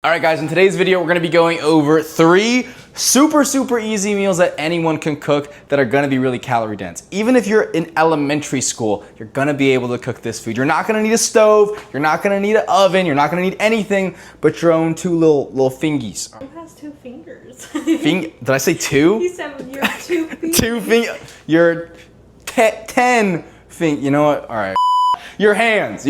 All right guys, in today's video, we're gonna be going over 3 super easy meals that anyone can cook that are gonna be really calorie dense. Even if you're in elementary school, you're gonna be able to cook this food. You're not gonna need a stove, you're not gonna need an oven, you're not gonna need anything but your own 2 little fingies. Who has 2 fingers? Did I say 2? You said your 2 fingers. 2 fingers. Your 10 fingers. You know what? All right. Your hands.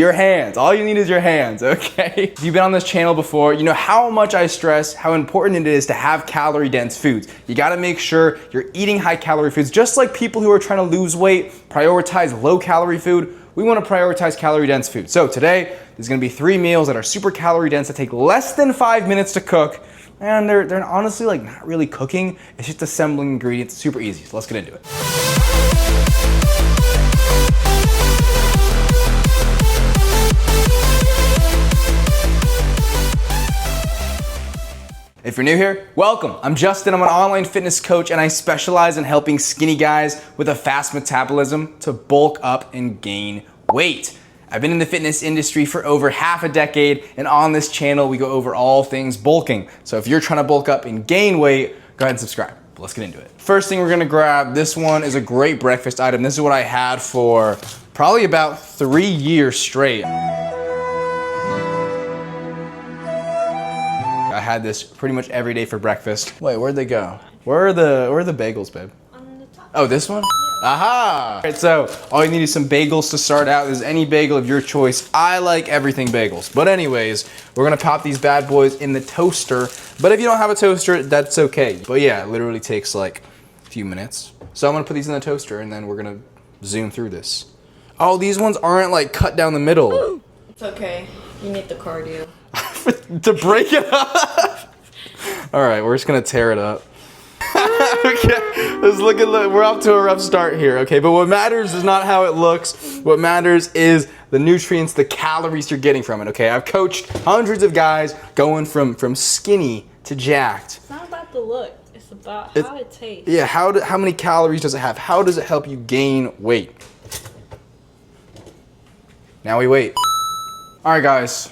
All you need is your hands, okay? If you've been on this channel before, you know how much I stress how important it is to have calorie-dense foods. You gotta make sure you're eating high-calorie foods. Just like people who are trying to lose weight, prioritize low-calorie food, we wanna prioritize calorie-dense food. So today, there's gonna be 3 meals that are super calorie-dense that take less than 5 minutes to cook, and they're honestly like not really cooking, it's just assembling ingredients, super easy. So let's get into it. If you're new here, welcome. I'm Justin, I'm an online fitness coach and I specialize in helping skinny guys with a fast metabolism to bulk up and gain weight. I've been in the fitness industry for over half a decade and on this channel we go over all things bulking. So if you're trying to bulk up and gain weight, go ahead and subscribe. But let's get into it. First thing we're gonna grab, this one is a great breakfast item. This is what I had for probably about 3 years straight. I had this pretty much every day for breakfast. Wait, where'd they go? Where are the bagels, babe? On the top. Oh, this one? Yeah. Aha! All right, so all you need is some bagels to start out. There's any bagel of your choice. I like everything bagels. But anyways, we're gonna pop these bad boys in the toaster. But if you don't have a toaster, that's okay. But yeah, it literally takes like a few minutes. So I'm gonna put these in the toaster and then we're gonna zoom through this. Oh, these ones aren't like cut down the middle. It's okay. You need the cardio. To break it up. All right, we're just gonna tear it up. Okay, look, we're off to a rough start here, okay? But what matters is not how it looks. What matters is the nutrients, the calories you're getting from it, okay? I've coached hundreds of guys going from skinny to jacked. It's not about the look, it's about how it tastes. Yeah, how many calories does it have? How does it help you gain weight? Now we wait. All right, guys.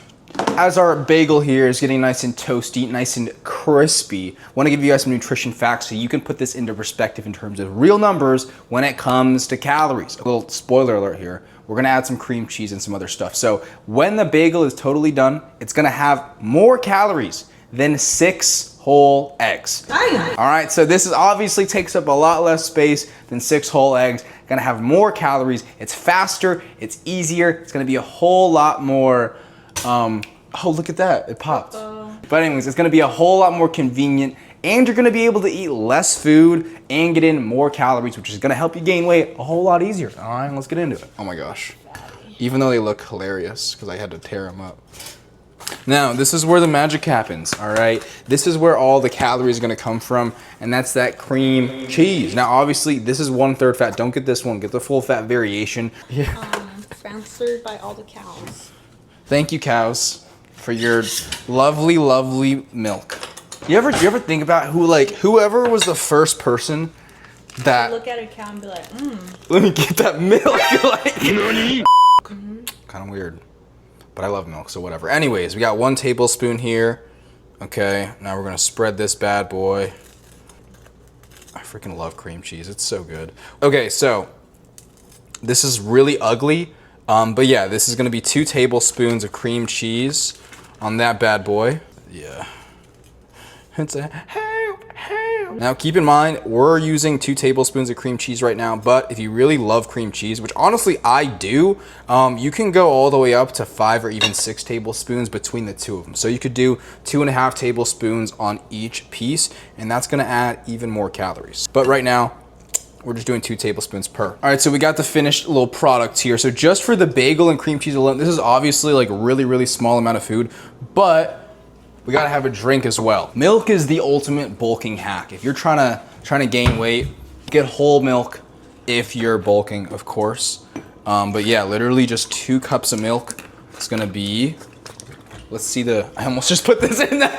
As our bagel here is getting nice and toasty, nice and crispy, I want to give you guys some nutrition facts so you can put this into perspective in terms of real numbers when it comes to calories. A little spoiler alert here. We're gonna add some cream cheese and some other stuff. So when the bagel is totally done, it's gonna have more calories than 6 whole eggs. All right, so this is obviously takes up a lot less space than 6 whole eggs. Gonna have more calories. It's faster, it's easier. It's gonna be a whole lot more, oh, look at that, it popped. But anyways, it's gonna be a whole lot more convenient and you're gonna be able to eat less food and get in more calories, which is gonna help you gain weight a whole lot easier. All right, let's get into it. Oh my gosh. Even though they look hilarious, because I had to tear them up. Now, this is where the magic happens, all right? This is where all the calories are gonna come from, and that's that cream cheese. Now, obviously, this is 1/3 fat. Don't get this one, get the full fat variation. Yeah. Sponsored by all the cows. Thank you, cows, for your lovely milk. You ever think about whoever was the first person that Look at a cow and be like, let me get that milk, kind of weird, but I love milk, so whatever. Anyways, we got 1 tablespoon here. Okay, now we're gonna spread this bad boy. I freaking love cream cheese, it's so good. Okay, so this is really ugly. But yeah, this is gonna be 2 tablespoons of cream cheese on that bad boy. Yeah. It's a help. Now keep in mind, we're using 2 tablespoons of cream cheese right now, but if you really love cream cheese, which honestly I do, you can go all the way up to 5 or even 6 tablespoons between the 2 of them. So you could do 2.5 tablespoons on each piece, and that's gonna add even more calories. But right now, we're just doing 2 tablespoons per. All right, so we got the finished little product here. So just for the bagel and cream cheese alone, this is obviously like a really small amount of food, but we gotta have a drink as well. Milk is the ultimate bulking hack. If you're trying to gain weight, get whole milk if you're bulking, of course. But yeah, literally just 2 cups of milk. It's gonna be, let's see I almost just put this in the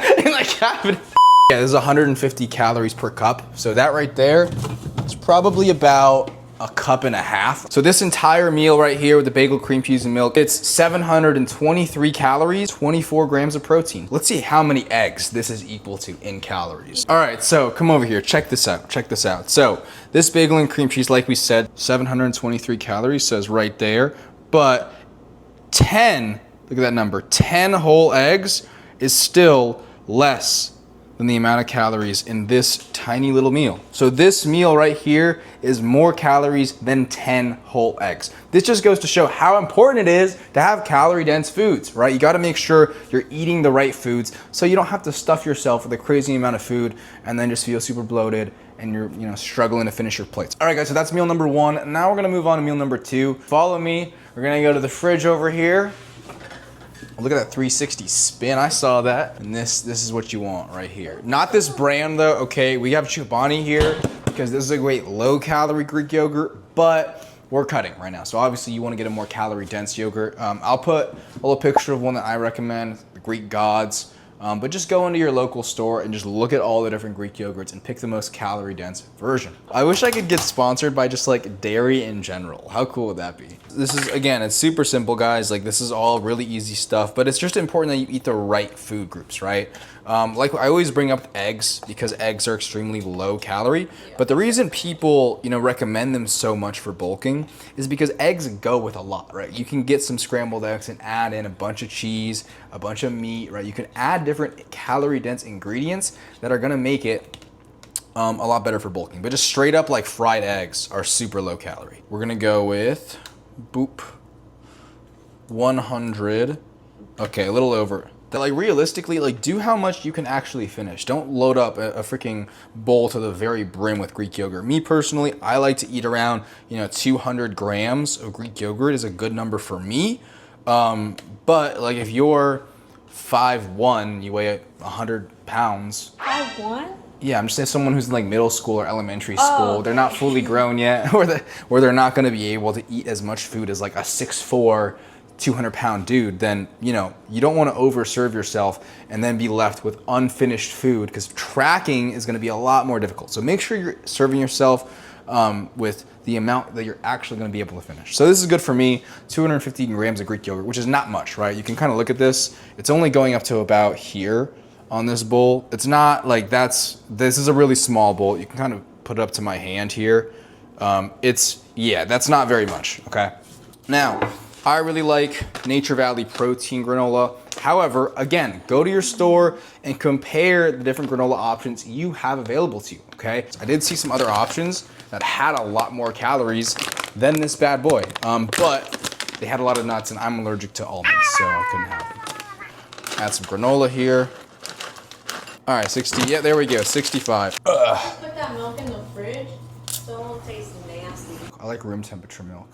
cabinet. Yeah, this is 150 calories per cup. So that right there is probably about a cup and a half. So this entire meal right here with the bagel, cream cheese, and milk, it's 723 calories, 24 grams of protein. Let's see how many eggs this is equal to in calories. All right, so come over here, check this out, check this out. So this bagel and cream cheese, like we said, 723 calories, says right there, but 10, look at that number, 10 whole eggs is still less than the amount of calories in this tiny little meal. So this meal right here is more calories than 10 whole eggs. This just goes to show how important it is to have calorie dense foods, right? You gotta make sure you're eating the right foods so you don't have to stuff yourself with a crazy amount of food and then just feel super bloated and you're struggling to finish your plates. All right guys, so that's meal number 1. Now we're gonna move on to meal number 2. Follow me, we're gonna go to the fridge over here. Look at that 360 spin, I saw that. And this is what you want right here. Not this brand though, okay? We have Chobani here because this is a great low calorie Greek yogurt, but we're cutting right now. So obviously you wanna get a more calorie dense yogurt. I'll put a little picture of one that I recommend, the Greek Gods. But just go into your local store and just look at all the different Greek yogurts and pick the most calorie dense version. I wish I could get sponsored by just like dairy in general. How cool would that be? This is, again, it's super simple guys. Like this is all really easy stuff, but it's just important that you eat the right food groups, right? Like I always bring up eggs because eggs are extremely low calorie, but the reason people, recommend them so much for bulking is because eggs go with a lot, right? You can get some scrambled eggs and add in a bunch of cheese, a bunch of meat, right? You can add different calorie dense ingredients that are gonna make it a lot better for bulking, but just straight up like fried eggs are super low calorie. We're gonna go with, 100, okay, a little over. That like realistically, like do how much you can actually finish. Don't load up a freaking bowl to the very brim with Greek yogurt. Me personally, I like to eat around, 200 grams of Greek yogurt is a good number for me. But like if you're 5'1", you weigh 100 pounds. 5'1"? Yeah, I'm just saying someone who's in like middle school or elementary school. They're not fully grown yet, or they're not gonna be able to eat as much food as like a 6'4", 200-pound dude, then you don't want to overserve yourself and then be left with unfinished food because tracking is going to be a lot more difficult. So make sure you're serving yourself with the amount that you're actually going to be able to finish. So this is good for me, 250 grams of Greek yogurt, which is not much, right? You can kind of look at this. It's only going up to about here on this bowl. It's not like this is a really small bowl. You can kind of put it up to my hand here. That's not very much, okay? Now, I really like Nature Valley protein granola. However, again, go to your store and compare the different granola options you have available to you, okay? I did see some other options that had a lot more calories than this bad boy, but they had a lot of nuts and I'm allergic to almonds, so I couldn't have them. Add some granola here. All right, 60, yeah, there we go, 65. Ugh. Put that milk in the fridge so it won't taste nasty. I like room temperature milk.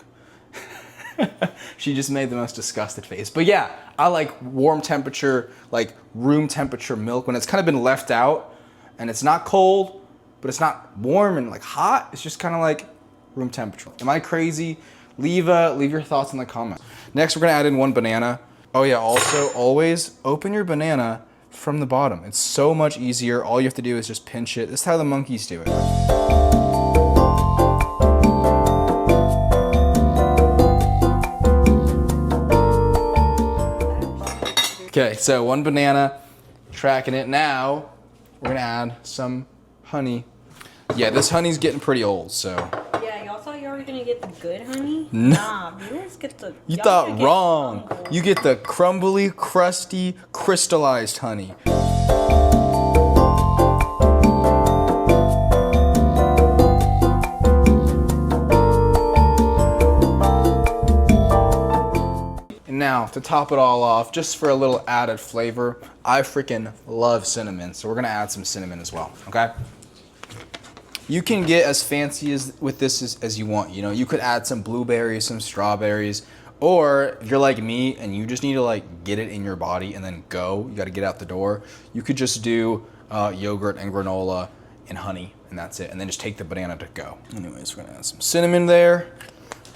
She just made the most disgusted face. But yeah, I like warm temperature, like room temperature milk when it's kind of been left out and it's not cold, but it's not warm and like hot. It's just kind of like room temperature. Am I crazy? Leave your thoughts in the comments. Next, we're gonna add in 1 banana. Oh yeah, also always open your banana from the bottom. It's so much easier. All you have to do is just pinch it. This is how the monkeys do it. Okay, so 1 banana, tracking it. Now, we're gonna add some honey. Yeah, this honey's getting pretty old, so. Yeah, y'all thought you were gonna get the good honey? No. Nah, you guys get the. You thought wrong. You get the crumbly, crusty, crystallized honey. Now, to top it all off, just for a little added flavor, I freaking love cinnamon, so we're gonna add some cinnamon as well, okay? You can get as fancy with this as you want, you could add some blueberries, some strawberries, or if you're like me and you just need to like get it in your body and then go, you gotta get out the door, you could just do yogurt and granola and honey, and that's it, and then just take the banana to go. Anyways, we're gonna add some cinnamon there.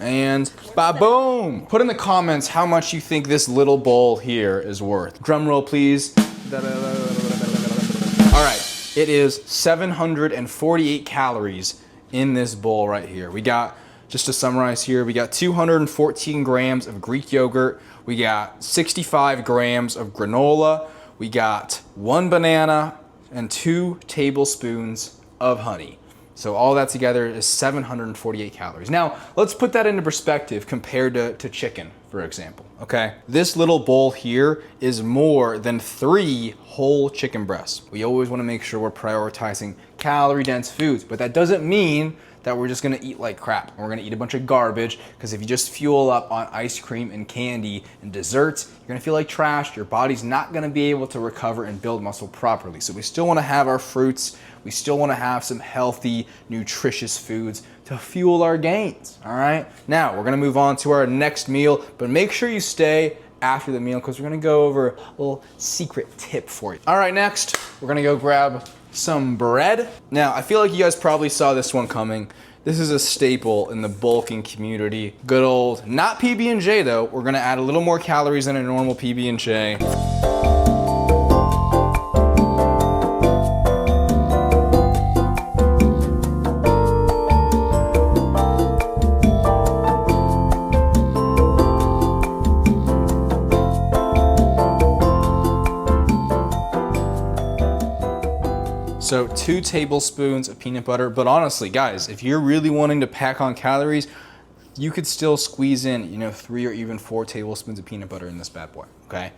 And ba-boom! Put in the comments how much you think this little bowl here is worth. Drum roll, please. All right, it is 748 calories in this bowl right here. We got just to summarize here, we got 214 grams of Greek yogurt. We got 65 grams of granola. We got 1 banana and 2 tablespoons of honey. So all that together is 748 calories. Now, let's put that into perspective compared to chicken, for example, okay? This little bowl here is more than 3 whole chicken breasts. We always wanna make sure we're prioritizing calorie-dense foods, but that doesn't mean that we're just gonna eat like crap. We're gonna eat a bunch of garbage, because if you just fuel up on ice cream and candy and desserts, you're gonna feel like trash. Your body's not gonna be able to recover and build muscle properly. So we still wanna have our fruits. We still wanna have some healthy, nutritious foods to fuel our gains, all right? Now, we're gonna move on to our next meal, but make sure you stay after the meal, because we're gonna go over a little secret tip for you. All right, next, we're gonna go grab some bread. Now, I feel like you guys probably saw this one coming. This is a staple in the bulking community. Good old, not PB&J though. We're gonna add a little more calories than a normal PB&J. So 2 tablespoons of peanut butter, but honestly, guys, if you're really wanting to pack on calories, you could still squeeze in, 3 or even 4 tablespoons of peanut butter in this bad boy, okay?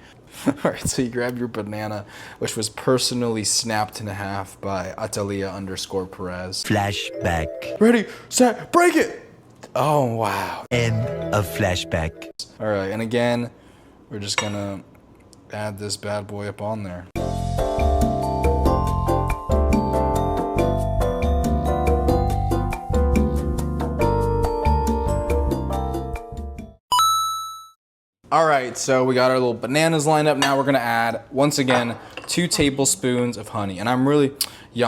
All right, so you grab your banana, which was personally snapped in half by Atalia_Perez. Flashback. Ready, set, break it! Oh, wow. End of flashback. All right, and again, we're just gonna add this bad boy up on there. All right, so we got our little bananas lined up. Now we're gonna add, once again, 2 tablespoons of honey. And I'm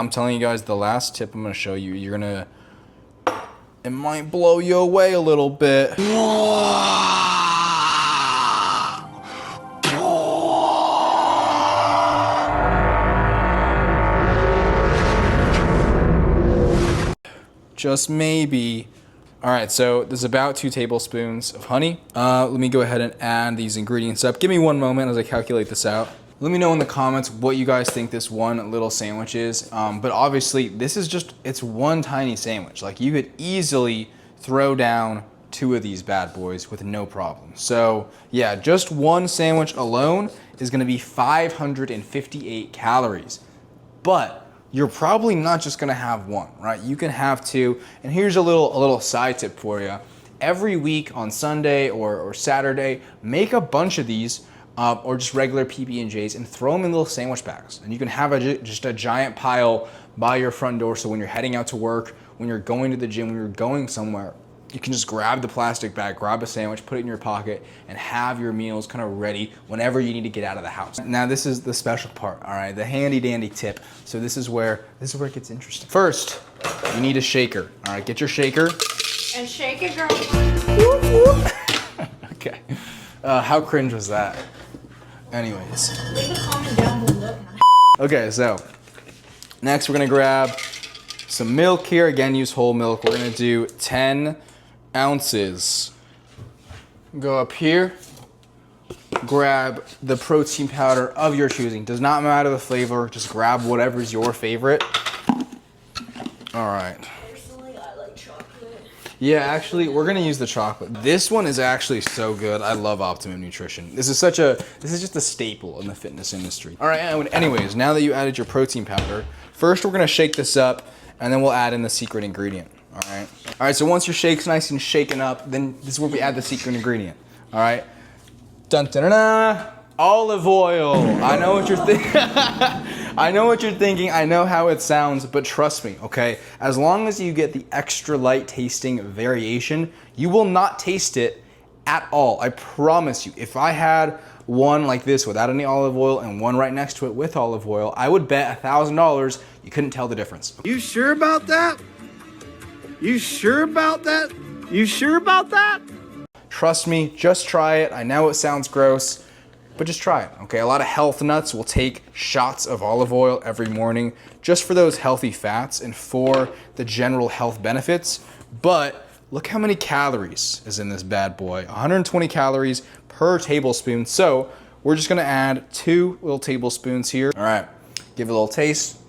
telling you guys, the last tip I'm gonna show you, it might blow you away a little bit. Just maybe. All right, so there's about 2 tablespoons of honey. Let me go ahead and add these ingredients up. Give me one moment as I calculate this out. Let me know in the comments what you guys think this one little sandwich is. But obviously, it's one tiny sandwich. Like, you could easily throw down 2 of these bad boys with no problem. So yeah, just one sandwich alone is gonna be 558 calories. But you're probably not just gonna have one, right? You can have 2. And here's a little side tip for you. Every week on Sunday or Saturday, make a bunch of these or just regular PB&Js and throw them in little sandwich bags. And you can have just a giant pile by your front door. So when you're heading out to work, when you're going to the gym, when you're going somewhere, you can just grab the plastic bag, grab a sandwich, put it in your pocket, and have your meals kind of ready whenever you need to get out of the house. Now this is the special part, all right? The handy dandy tip. So this is where it gets interesting. First, you need a shaker. All right, get your shaker. And shake it, girl. Okay. How cringe was that? Anyways. Leave a comment down below. Okay, so next we're gonna grab some milk here. Again, use whole milk. We're gonna do 10 ounces. Go up here, grab the protein powder of your choosing. Does not matter the flavor, just grab whatever's your favorite. All right. Personally, I like chocolate. Yeah, actually, we're gonna use the chocolate. This one is actually so good. I love Optimum Nutrition. This is just a staple in the fitness industry. All right, anyways, now that you added your protein powder, first we're gonna shake this up, and then we'll add in the secret ingredient. All right. All right, so once your shake's nice and shaken up, then this is where we add the secret ingredient. All right. Dun dun dun dun. Olive oil. I know what you're thinking. I know what you're thinking. I know how it sounds, but trust me, okay? As long as you get the extra light tasting variation, you will not taste it at all. I promise you. If I had one like this without any olive oil and one right next to it with olive oil, I would bet $1,000 you couldn't tell the difference. You sure about that? You sure about that? You sure about that? Trust me, just try it. I know it sounds gross, but just try it, okay? A lot of health nuts will take shots of olive oil every morning just for those healthy fats and for the general health benefits. But look how many calories is in this bad boy. 120 calories per tablespoon. So we're just gonna add 2 little tablespoons here. All right, give it a little taste.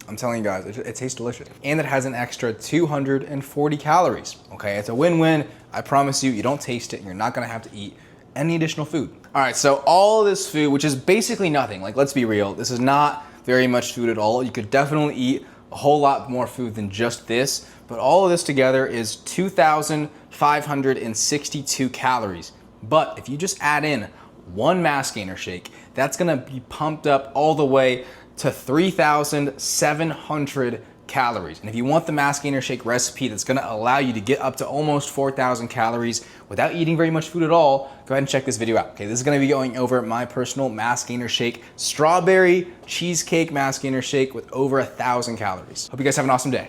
I'm telling you guys, it tastes delicious. And it has an extra 240 calories, okay? It's a win-win. I promise you, you don't taste it, and you're not gonna have to eat any additional food. All right, so all of this food, which is basically nothing, like let's be real, this is not very much food at all. You could definitely eat a whole lot more food than just this, but all of this together is 2,562 calories. But if you just add in 1 mass gainer shake, that's gonna be pumped up all the way to 3,700 calories. And if you want the mass gainer shake recipe that's gonna allow you to get up to almost 4,000 calories without eating very much food at all, go ahead and check this video out. Okay, this is gonna be going over my personal mass gainer shake, strawberry cheesecake mass gainer shake with over 1,000 calories. Hope you guys have an awesome day.